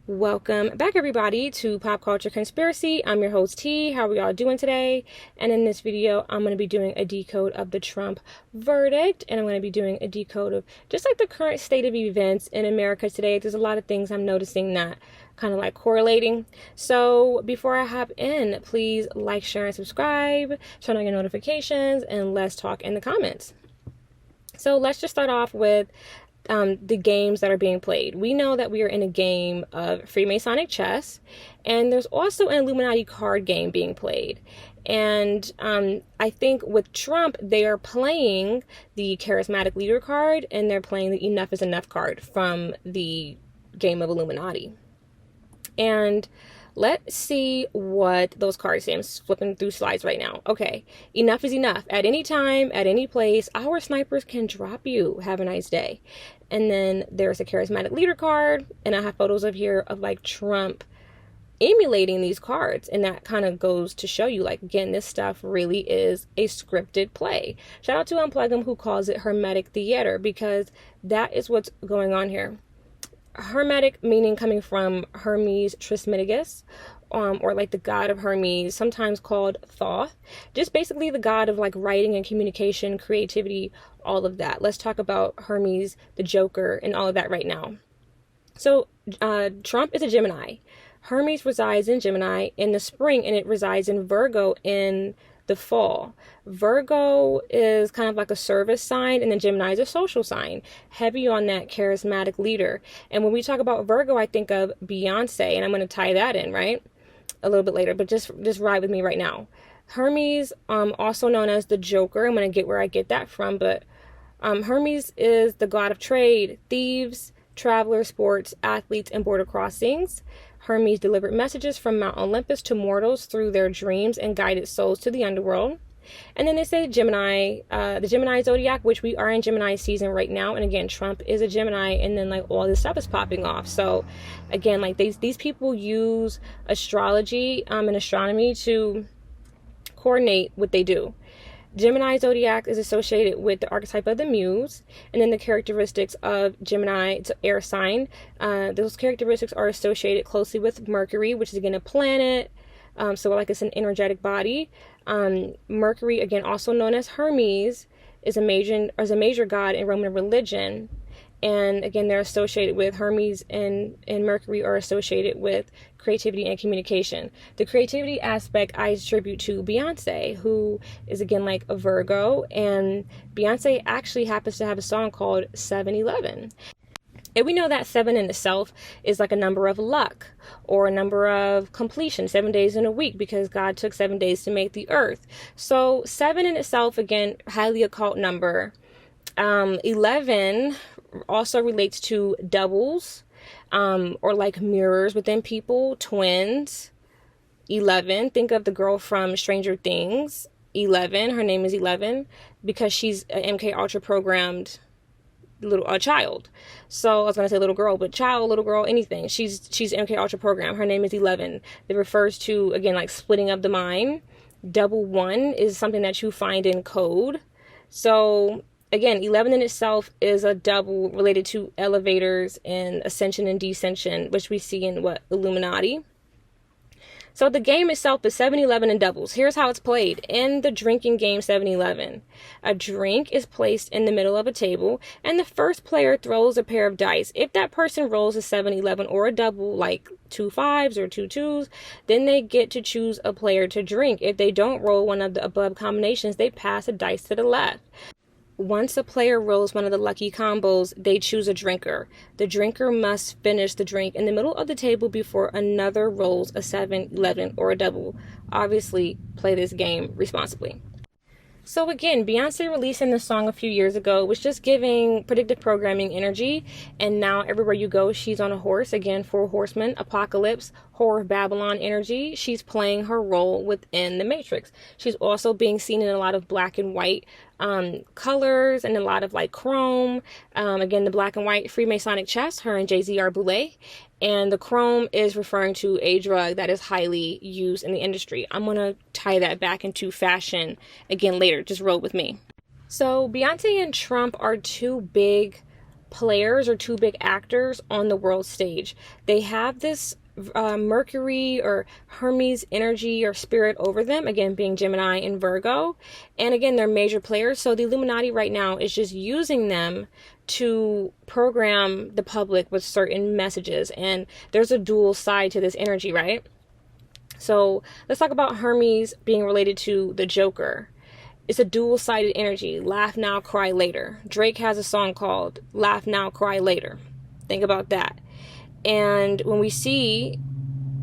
Welcome back, everybody, to Pop Culture Conspiracy. I'm your host, T. How are we all doing today? And in this video, I'm going to be doing a decode of the Trump verdict, and I'm going to be doing a decode of just like the current state of events in America today. There's a lot of things I'm noticing not kind of like correlating. So before I hop in, please like, share, and subscribe, turn on your notifications, and let's talk in the comments. So let's just start off with the games that are being played. We know that we are in a game of Freemasonic chess, and there's also an Illuminati card game being played. And I think with Trump, they are playing the charismatic leader card, and they're playing the enough is enough card from the game of Illuminati. And let's see what those cards say. I'm flipping through slides right now. Okay, enough is enough. At any time, at any place, our snipers can drop you. Have a nice day. And then there's a charismatic leader card, and I have photos of here of like Trump emulating these cards, and that kind of goes to show you, like, again, this stuff really is a scripted play. Shout out to Unplug 'em, who calls it hermetic theater, because that is what's going on here. Hermetic meaning coming from Hermes Trismegistus, or like the god of Hermes, sometimes called Thoth, just basically the god of like writing and communication, creativity, all of that. Let's talk about Hermes, the Joker, and all of that right now. So Trump is a Gemini. Hermes resides in Gemini in the spring, and it resides in Virgo in the fall. Virgo is kind of like a service sign, and then Gemini is a social sign, heavy on that charismatic leader. And when we talk about Virgo, I think of Beyonce, and I'm going to tie that in, right, a little bit later, but just ride with me right now. Hermes, also known as the Joker, I'm going to get where I get that from, but Hermes is the god of trade, thieves, travelers, sports, athletes, and border crossings. Hermes delivered messages from Mount Olympus to mortals through their dreams and guided souls to the underworld. And then they say Gemini, the Gemini zodiac, which we are in Gemini season right now. And again, Trump is a Gemini, and then like all this stuff is popping off. So again, like these people use astrology and astronomy to coordinate what they do. Gemini zodiac is associated with the archetype of the muse, and then the characteristics of Gemini, it's an air sign. Those characteristics are associated closely with Mercury, which is again a planet. So like it's an energetic body. Mercury, again also known as Hermes, is a major god in Roman religion. And again, they're associated with Hermes and Mercury are associated with creativity and communication. The creativity aspect I attribute to Beyonce, who is again like a Virgo, and Beyonce actually happens to have a song called 7-Eleven. And we know that 7 in itself is like a number of luck or a number of completion, 7 days in a week, because God took 7 days to make the earth. So 7 in itself, again, highly occult number. 11 also relates to doubles, or like mirrors within people, twins. 11, think of the girl from Stranger Things. 11, her name is 11 because she's an MK Ultra programmed a child. So I was gonna say little girl, but child, little girl, anything. She's MK Ultra program. Her name is 11. It refers to, again, like splitting of the mind. Double one is something that you find in code. So again, 11 in itself is a double related to elevators and ascension and descension, which we see in Illuminati. So the game itself is 7-Eleven and doubles. Here's how it's played. In the drinking game 7-Eleven, a drink is placed in the middle of a table, and the first player throws a pair of dice. If that person rolls a 7-Eleven or a double, like 2 5s or 2 2s, then they get to choose a player to drink. If they don't roll one of the above combinations, they pass a dice to the left. Once a player rolls one of the lucky combos, they choose a drinker. The drinker must finish the drink in the middle of the table before another rolls a 7-Eleven or a double. Obviously, play this game responsibly. So again, Beyonce releasing the song a few years ago was just giving predictive programming energy, and now everywhere you go, she's on a horse. Again, 4 horsemen, apocalypse, horror of Babylon energy. She's playing her role within the Matrix. She's also being seen in a lot of black and white colors and a lot of like chrome. Again, the black and white Freemasonic chess, her and Jay-Z are boule. And the chrome is referring to a drug that is highly used in the industry. I'm going to tie that back into fashion again later. Just roll with me. So Beyonce and Trump are two big players or two big actors on the world stage. They have this Mercury or Hermes energy or spirit over them, again being Gemini and Virgo, and again they're major players. So the Illuminati right now is just using them to program the public with certain messages, and there's a dual side to this energy, right? So let's talk about Hermes being related to the Joker. It's a dual-sided energy. Laugh now, cry later. Drake has a song called Laugh Now, Cry Later. Think about that. And when we see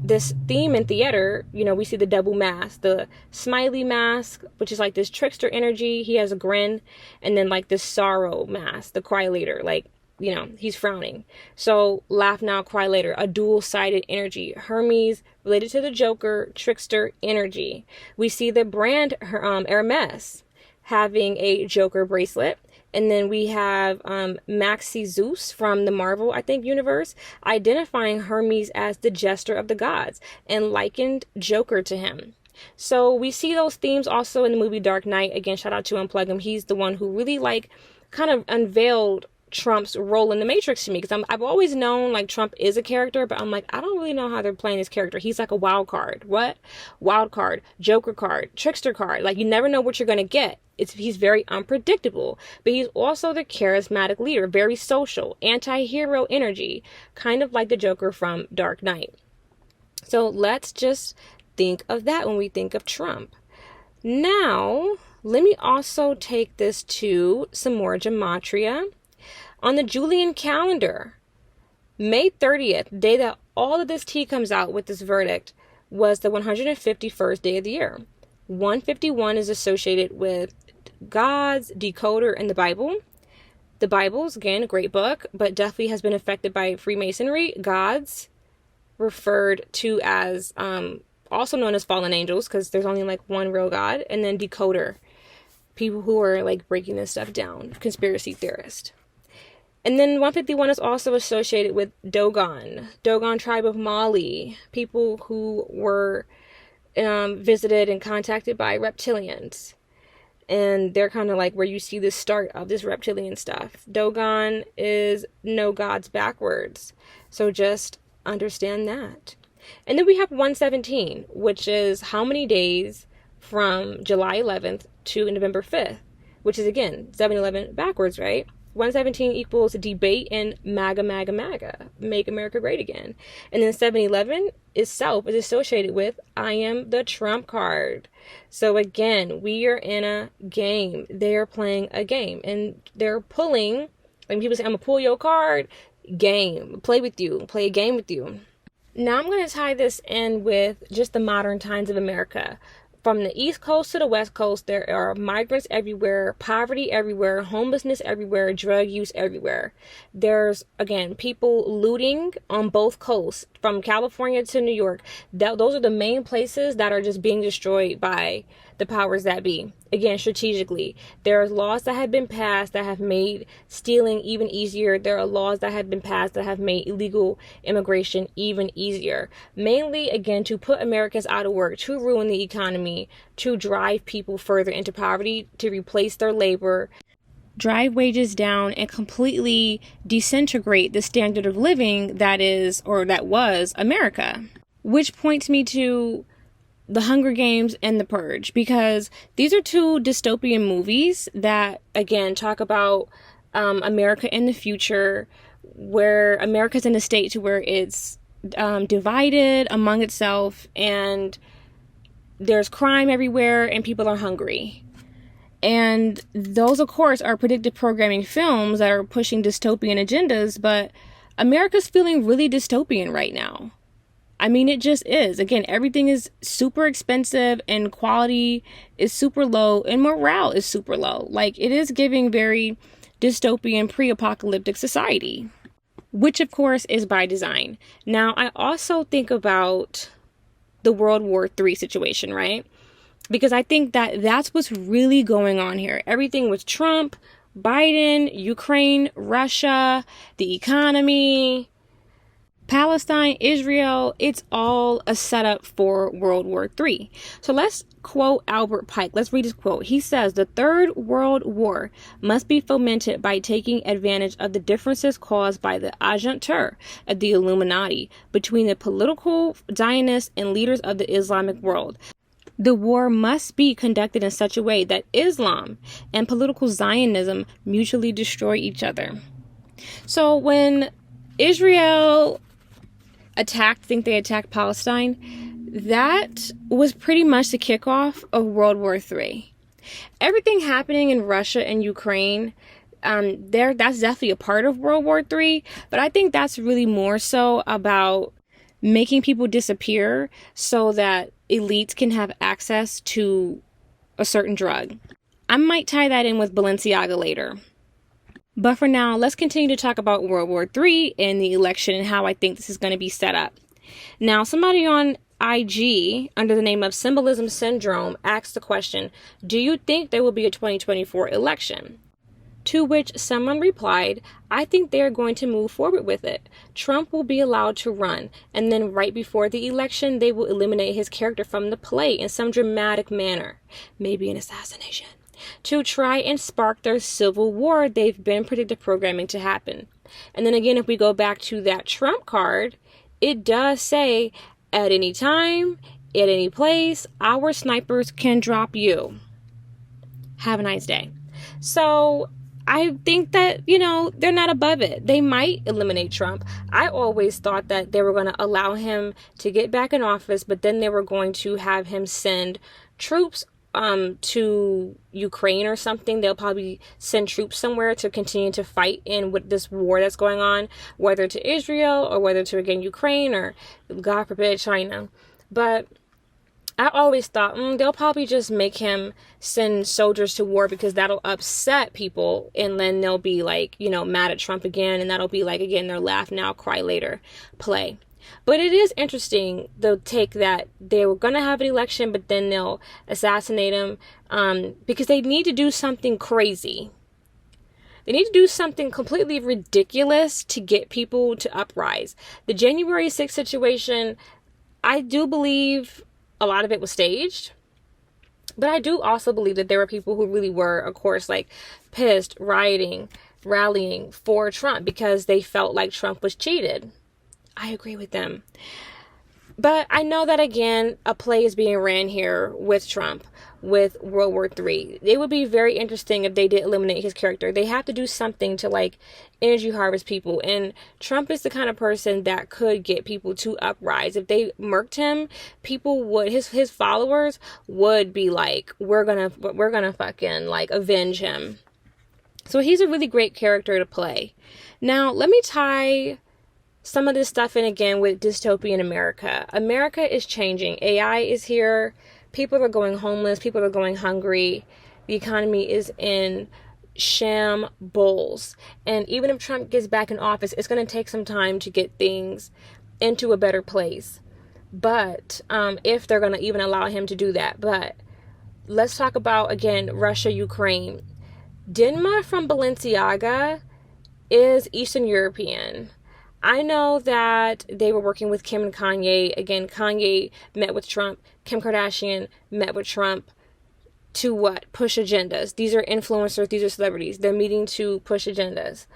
this theme in theater, you know, we see the double mask, the smiley mask, which is like this trickster energy. He has a grin. And then like this sorrow mask, the cry later, like, you know, he's frowning. So laugh now, cry later, a dual-sided energy. Hermes related to the Joker, trickster energy. We see the brand Hermes having a Joker bracelet. And then we have Maxi Zeus from the Marvel, I think, universe, identifying Hermes as the jester of the gods and likened Joker to him. So we see those themes also in the movie Dark Knight. Again, shout out to Unplug Him. He's the one who really like kind of unveiled Trump's role in the Matrix to me, because I've always known like Trump is a character, but I'm like, I don't really know how they're playing this character. He's like a wild card. What? Wild card, Joker card, trickster card. Like you never know what you're going to get. He's very unpredictable, but he's also the charismatic leader, very social, anti-hero energy, kind of like the Joker from Dark Knight. So let's just think of that when we think of Trump. Now, let me also take this to some more gematria. On the Julian calendar, May 30th, the day that all of this tea comes out with this verdict, was the 151st day of the year. 151 is associated with God's decoder and the Bible. The Bible's, again, a great book, but definitely has been affected by Freemasonry. Gods referred to as, also known as fallen angels, because there's only like one real God, and then decoder, people who are like breaking this stuff down, conspiracy theorists. And then 151 is also associated with Dogon tribe of Mali, people who were visited and contacted by reptilians. And they're kind of like where you see the start of this reptilian stuff. Dogon is no gods backwards. So just understand that. And then we have 117, which is how many days from July 11th to November 5th, which is again 7-11 backwards, right? 117 equals debate and MAGA, MAGA, MAGA, make America great again. And then 7-11 itself is associated with I am the Trump card. So again, we are in a game. They're playing a game and they're pulling, like people say, I'm gonna pull your card, game, play with you, play a game with you. Now I'm going to tie this in with just the modern times of America. From the East Coast to the West Coast, there are migrants everywhere, poverty everywhere, homelessness everywhere, drug use everywhere. There's, again, people looting on both coasts, from California to New York. Those are the main places that are just being destroyed by the powers that be. Again, strategically. There are laws that have been passed that have made stealing even easier. There are laws that have been passed that have made illegal immigration even easier. Mainly, again, to put Americans out of work, to ruin the economy, to drive people further into poverty, to replace their labor, drive wages down, and completely disintegrate the standard of living that is, or that was, America. Which points me to The Hunger Games and The Purge, because these are two dystopian movies that, again, talk about America in the future, where America's in a state to where it's divided among itself, and there's crime everywhere, and people are hungry. And those, of course, are predictive programming films that are pushing dystopian agendas, but America's feeling really dystopian right now. I mean, it just is. Again, everything is super expensive and quality is super low and morale is super low. Like, it is giving very dystopian pre-apocalyptic society, which of course is by design. Now, I also think about the World War III situation, right? Because I think that that's what's really going on here. Everything with Trump, Biden, Ukraine, Russia, the economy. Palestine, Israel, it's all a setup for World War III. So let's quote Albert Pike. Let's read his quote. He says, "The Third World War must be fomented by taking advantage of the differences caused by the agentur of the Illuminati between the political Zionists and leaders of the Islamic world. The war must be conducted in such a way that Islam and political Zionism mutually destroy each other." So when Israel they attacked Palestine, that was pretty much the kickoff of World War III. Everything happening in Russia and Ukraine, that's definitely a part of World War III, but I think that's really more so about making people disappear so that elites can have access to a certain drug. I might tie that in with Balenciaga later. But for now, let's continue to talk about World War III and the election and how I think this is going to be set up. Now, somebody on IG, under the name of Symbolism Syndrome, asked the question, "Do you think there will be a 2024 election?" To which someone replied, "I think they are going to move forward with it. Trump will be allowed to run, and then right before the election, they will eliminate his character from the play in some dramatic manner, maybe an assassination, to try and spark their civil war they've been predicted programming to happen." And then again, if we go back to that Trump card, it does say, "At any time, at any place, our snipers can drop you. Have a nice day." So I think that, they're not above it. They might eliminate Trump. I always thought that they were going to allow him to get back in office, but then they were going to have him send troops to Ukraine or something. They'll probably send troops somewhere to continue to fight in with this war that's going on, whether to Israel or whether to, again, Ukraine or, God forbid, China. But I always thought they'll probably just make him send soldiers to war because that'll upset people, and then they'll be like, mad at Trump again, and that'll be like, again, their laugh now, cry later play. But it is interesting, they'll take that they were going to have an election, but then they'll assassinate him because they need to do something crazy. They need to do something completely ridiculous to get people to uprise. The January 6th situation, I do believe a lot of it was staged. But I do also believe that there were people who really were, of course, like pissed, rioting, rallying for Trump because they felt like Trump was cheated. I agree with them. But I know that, again, a play is being ran here with Trump, with World War III. It would be very interesting if they did eliminate his character. They have to do something to, energy harvest people. And Trump is the kind of person that could get people to uprise. If they murked him, people would, his followers would be like, we're gonna fucking, avenge him. So he's a really great character to play. Now, let me tie some of this stuff in again with dystopian America. America is changing. AI is here. People are going homeless. People are going hungry. The economy is in shambles. And even if Trump gets back in office, it's going to take some time to get things into a better place. But if they're going to even allow him to do that. But let's talk about, again, Russia, Ukraine. Dinma from Balenciaga is Eastern European. I know that they were working with Kim and Kanye. Again, Kanye met with Trump. Kim Kardashian met with Trump to what? Push agendas. These are influencers. These are celebrities. They're meeting to push agendas.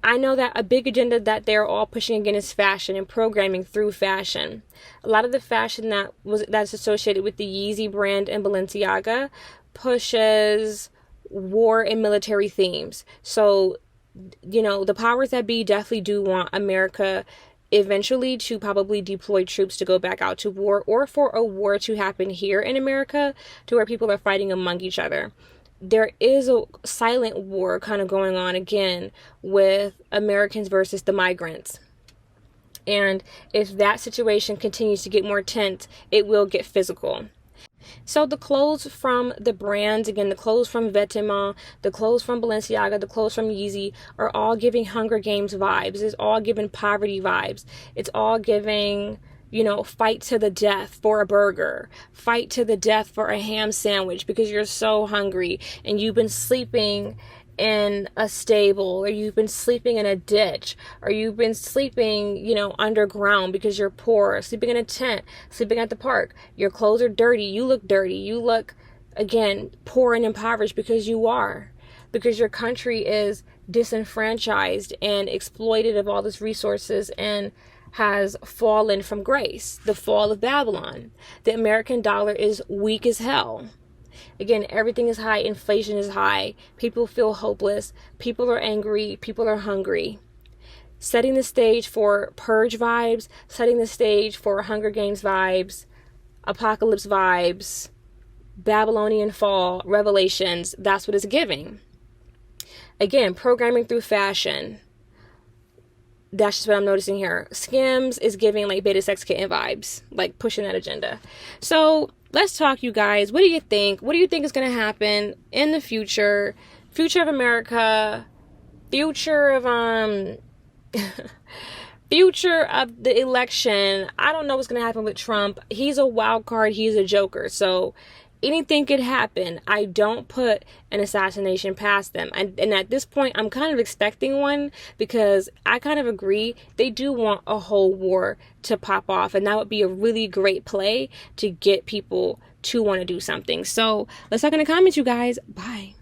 I know that a big agenda that they're all pushing again is fashion and programming through fashion. A lot of the fashion that's associated with the Yeezy brand and Balenciaga pushes war and military themes. So the powers that be definitely do want America eventually to probably deploy troops to go back out to war, or for a war to happen here in America to where people are fighting among each other. There is a silent war kind of going on again with Americans versus the migrants. And if that situation continues to get more tense, it will get physical. So the clothes from the brands, again, the clothes from Vetements, the clothes from Balenciaga, the clothes from Yeezy are all giving Hunger Games vibes. It's all giving poverty vibes. It's all giving, fight to the death for a burger, fight to the death for a ham sandwich because you're so hungry and you've been sleeping in a stable, or you've been sleeping in a ditch, or you've been sleeping, you know, underground because you're poor, sleeping in a tent, sleeping at the park. Your clothes are dirty. You look dirty. You look, again, poor and impoverished because you are. Because your country is disenfranchised and exploited of all these resources and has fallen from grace. The fall of Babylon. The American dollar is weak as hell. Again, everything is high. Inflation is high. People feel hopeless. People are angry. People are hungry. Setting the stage for Purge vibes. Setting the stage for Hunger Games vibes. Apocalypse vibes. Babylonian fall. Revelations. That's what it's giving. Again, programming through fashion. That's just what I'm noticing here. Skims is giving like beta sex kitten vibes. Like pushing that agenda. So let's talk, you guys. What do you think? What do you think is going to happen in the future? Future of America. Future of, future of the election. I don't know what's going to happen with Trump. He's a wild card. He's a joker. So anything could happen. I don't put an assassination past them. And at this point, I'm kind of expecting one, because I kind of agree. They do want a whole war to pop off. And that would be a really great play to get people to want to do something. So let's talk in the comments, you guys. Bye.